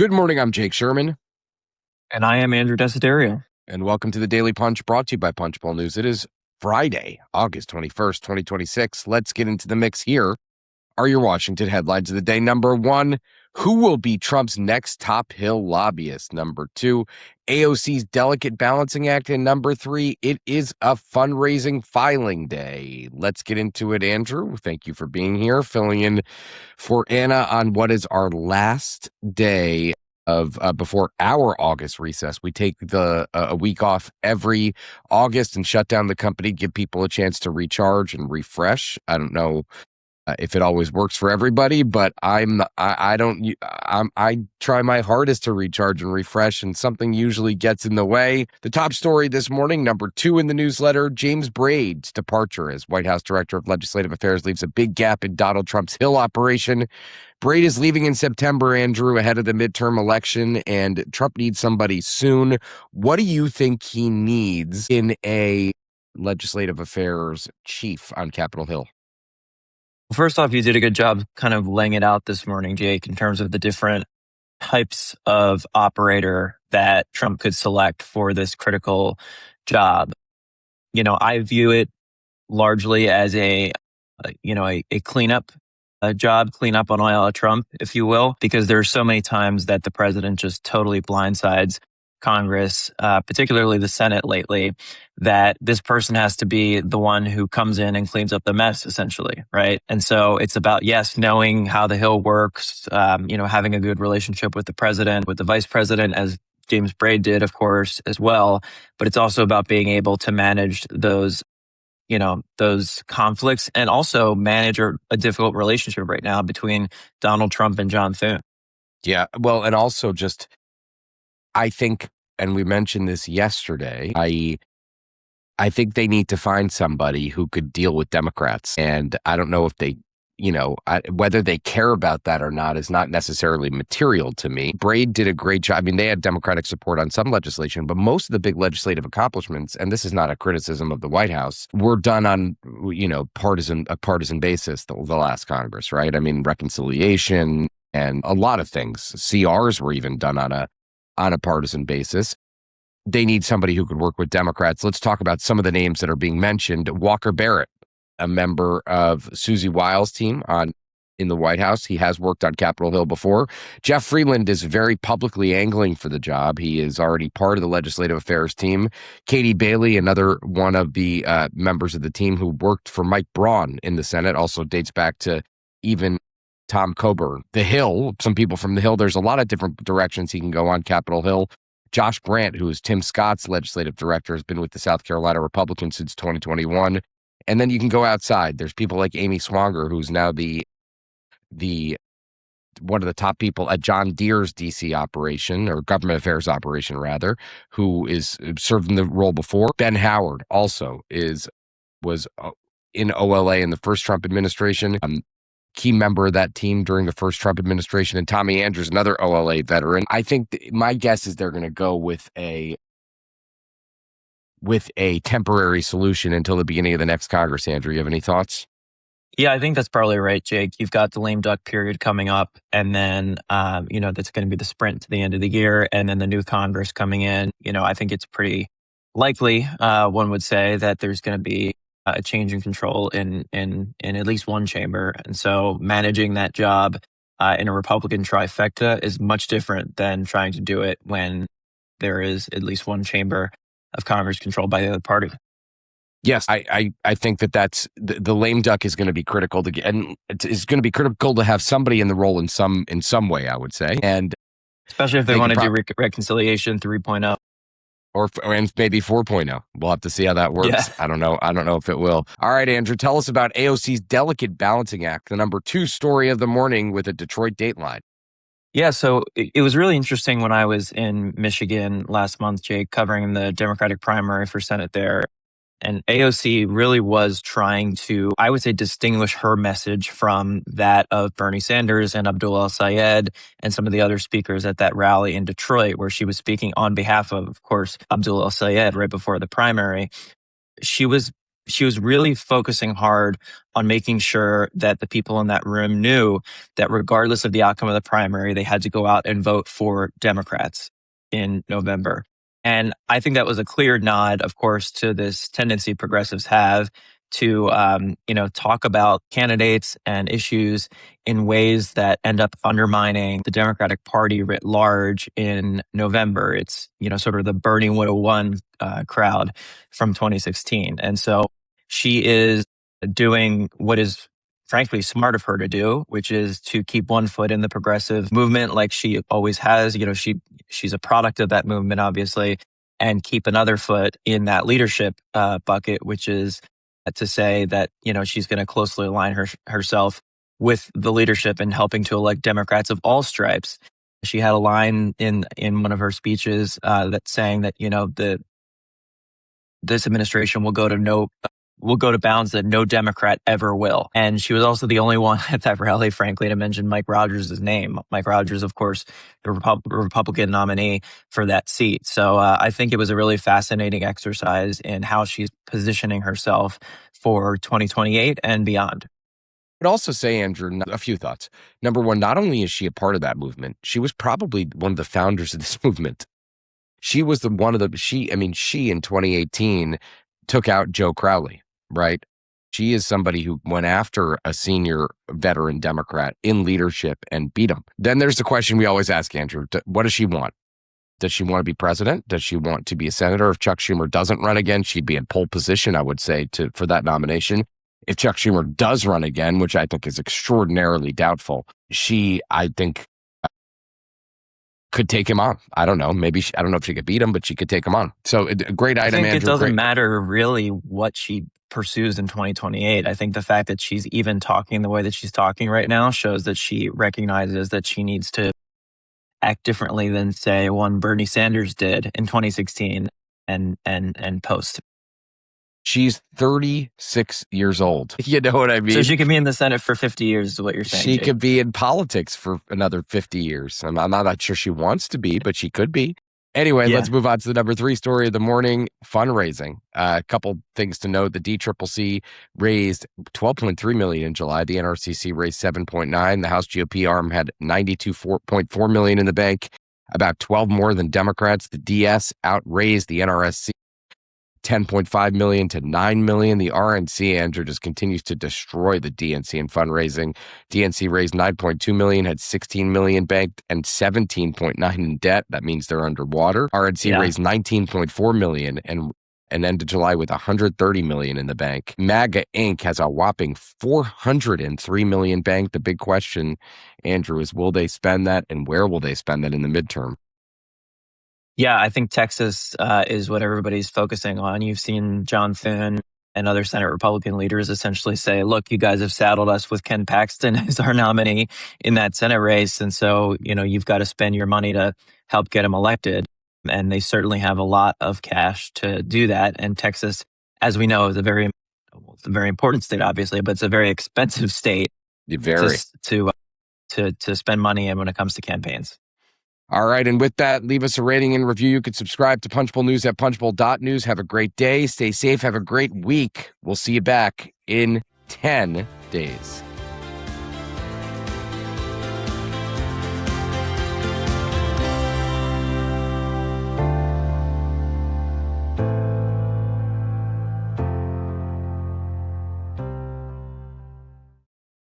Good morning, I'm Jake Sherman, And I am Andrew Desiderio. and welcome to the Daily Punch brought to you by Punchbowl News. It is Friday, August 21st, 2026. Let's get into the mix here. Are your Washington headlines of the day? Number one, who will be Trump's next top Hill lobbyist? Number two, AOC's Delicate Balancing Act. And number three, it is a fundraising filing day. Let's get into it, Andrew. Thank you for being here, filling in for Anna on what is our last day of before our August recess. We take a week off every August and shut down the company, give people a chance to recharge and refresh. I don't know if it always works for everybody, but I try my hardest to recharge and refresh, and something usually gets in the way. The top story this morning, number two in the newsletter, James Braid's departure as White House Director of Legislative Affairs leaves a big gap in Donald Trump's Hill operation. Braid is leaving in September, Andrew, ahead of the midterm election, and Trump needs somebody soon. What do you think he needs in a legislative affairs chief on Capitol Hill? First off, you did a good job kind of laying it out this morning, Jake, in terms of the different types of operator that Trump could select for this critical job. I view it largely as a cleanup job, clean up on all Trump, if you will, because there are so many times that the president just totally blindsides Congress, particularly the Senate lately, that this person has to be the one who comes in and cleans up the mess, essentially, right? And so it's about, yes, knowing how the Hill works, having a good relationship with the president, with the vice president, as James Braid did, of course, as well. But it's also about being able to manage those conflicts and also manage a difficult relationship right now between Donald Trump and John Thune. Yeah, well, and also just, I think, and we mentioned this yesterday, I think they need to find somebody who could deal with Democrats. And I don't know if they, whether they care about that or not is not necessarily material to me. Braid did a great job. I mean, they had Democratic support on some legislation, but most of the big legislative accomplishments, and this is not a criticism of the White House, were done on, a partisan basis the last Congress, right? I mean, reconciliation and a lot of things. CRs were even done on a partisan basis. They need somebody who could work with Democrats. Let's talk about some of the names that are being mentioned. Walker Barrett, a member of Susie Wiles' team in the White House. He has worked on Capitol Hill before. Jeff Freeland is very publicly angling for the job. He is already part of the legislative affairs team. Katie Bailey, another one of the members of the team who worked for Mike Braun in the Senate, also dates back to even Tom Coburn. The Hill, some people from the Hill, there's a lot of different directions he can go on Capitol Hill. Josh Grant, who is Tim Scott's legislative director, has been with the South Carolina Republicans since 2021. And then you can go outside. There's people like Amy Swanger, who's now the one of the top people at John Deere's DC operation, or government affairs operation rather, who is served in the role before. Ben Howard also was in OLA in the first Trump administration. Key member of that team during the first Trump administration, and Tommy Andrews, another OLA veteran. I think my guess is they're going to go with a temporary solution until the beginning of the next Congress. Andrew, you have any thoughts? Yeah, I think that's probably right, Jake. You've got the lame duck period coming up, and then, that's going to be the sprint to the end of the year, and then the new Congress coming in. I think it's pretty likely, one would say, that there's going to be a change in control in at least one chamber. And so managing that job in a Republican trifecta is much different than trying to do it when there is at least one chamber of Congress controlled by the other party. Yes, I think that's the lame duck is going to be critical to get, and it's going to be critical to have somebody in the role in some way, I would say. And especially if they want to do reconciliation 3.0. Or maybe 4.0. We'll have to see how that works. Yeah. I don't know if it will. All right, Andrew, tell us about AOC's Delicate Balancing Act, the number two story of the morning with a Detroit Dateline. Yeah, so it was really interesting when I was in Michigan last month, Jake, covering the Democratic primary for Senate there. And AOC really was trying to, I would say, distinguish her message from that of Bernie Sanders and Abdul El-Sayed and some of the other speakers at that rally in Detroit, where she was speaking on behalf of course, Abdul El-Sayed right before the primary. She was she was really focusing hard on making sure that the people in that room knew that regardless of the outcome of the primary, they had to go out and vote for Democrats in November. And I think that was a clear nod, of course, to this tendency progressives have to, talk about candidates and issues in ways that end up undermining the Democratic Party writ large in November. It's, sort of the Bernie would have won crowd from 2016. And so she is doing what is frankly smart of her to do, which is to keep one foot in the progressive movement like she always has. She's a product of that movement, obviously, and keep another foot in that leadership bucket, which is to say that, she's going to closely align herself with the leadership and helping to elect Democrats of all stripes. She had a line in one of her speeches that saying that, this administration will go to bounds that no Democrat ever will. And she was also the only one at that rally, frankly, to mention Mike Rogers' name. Mike Rogers, of course, the Republican nominee for that seat. So I think it was a really fascinating exercise in how she's positioning herself for 2028 and beyond. I'd also say, Andrew, a few thoughts. Number one, not only is she a part of that movement, she was probably one of the founders of this movement. She was she in 2018 took out Joe Crowley, right? She is somebody who went after a senior veteran Democrat in leadership and beat him. Then there's the question we always ask, Andrew, what does she want? Does she want to be president? Does she want to be a senator? If Chuck Schumer doesn't run again, she'd be in pole position, I would say, for that nomination. If Chuck Schumer does run again, which I think is extraordinarily doubtful, I think, could take him on. I don't know. I don't know if she could beat him, but she could take him on. So a great item, I think Andrew. it doesn't matter really what she pursues in 2028. I think the fact that she's even talking the way that she's talking right now shows that she recognizes that she needs to act differently than, say, one Bernie Sanders did in 2016 and post. She's 36 years old. You know what I mean? So she could be in the Senate for 50 years is what you're saying, She Jake. could be in politics for another 50 years. I'm not sure she wants to be, but she could be. Anyway, Let's move on to the number 3 story of the morning, fundraising. A couple things to note. The DCCC raised $12.3 million in July. The NRCC raised $7.9. The House GOP arm had $92.4 million in the bank, about 12 more than Democrats. The DS outraised the NRSC $10.5 million to $9 million. The RNC, Andrew, just continues to destroy the DNC in fundraising. DNC raised $9.2 million, had $16 million banked, and $17.9 in debt. That means they're underwater. RNC raised $19.4 million and ended July with $130 million in the bank. MAGA Inc. has a whopping $403 million banked. The big question, Andrew, is will they spend that, and where will they spend that in the midterm? Yeah, I think Texas is what everybody's focusing on. You've seen John Thune and other Senate Republican leaders essentially say, look, you guys have saddled us with Ken Paxton as our nominee in that Senate race. And so, you've got to spend your money to help get him elected. And they certainly have a lot of cash to do that. And Texas, as we know, is a very important state, obviously, but it's a very expensive state to spend money in when it comes to campaigns. All right. And with that, leave us a rating and review. You can subscribe to Punchbowl News at punchbowl.news. Have a great day. Stay safe. Have a great week. We'll see you back in 10 days.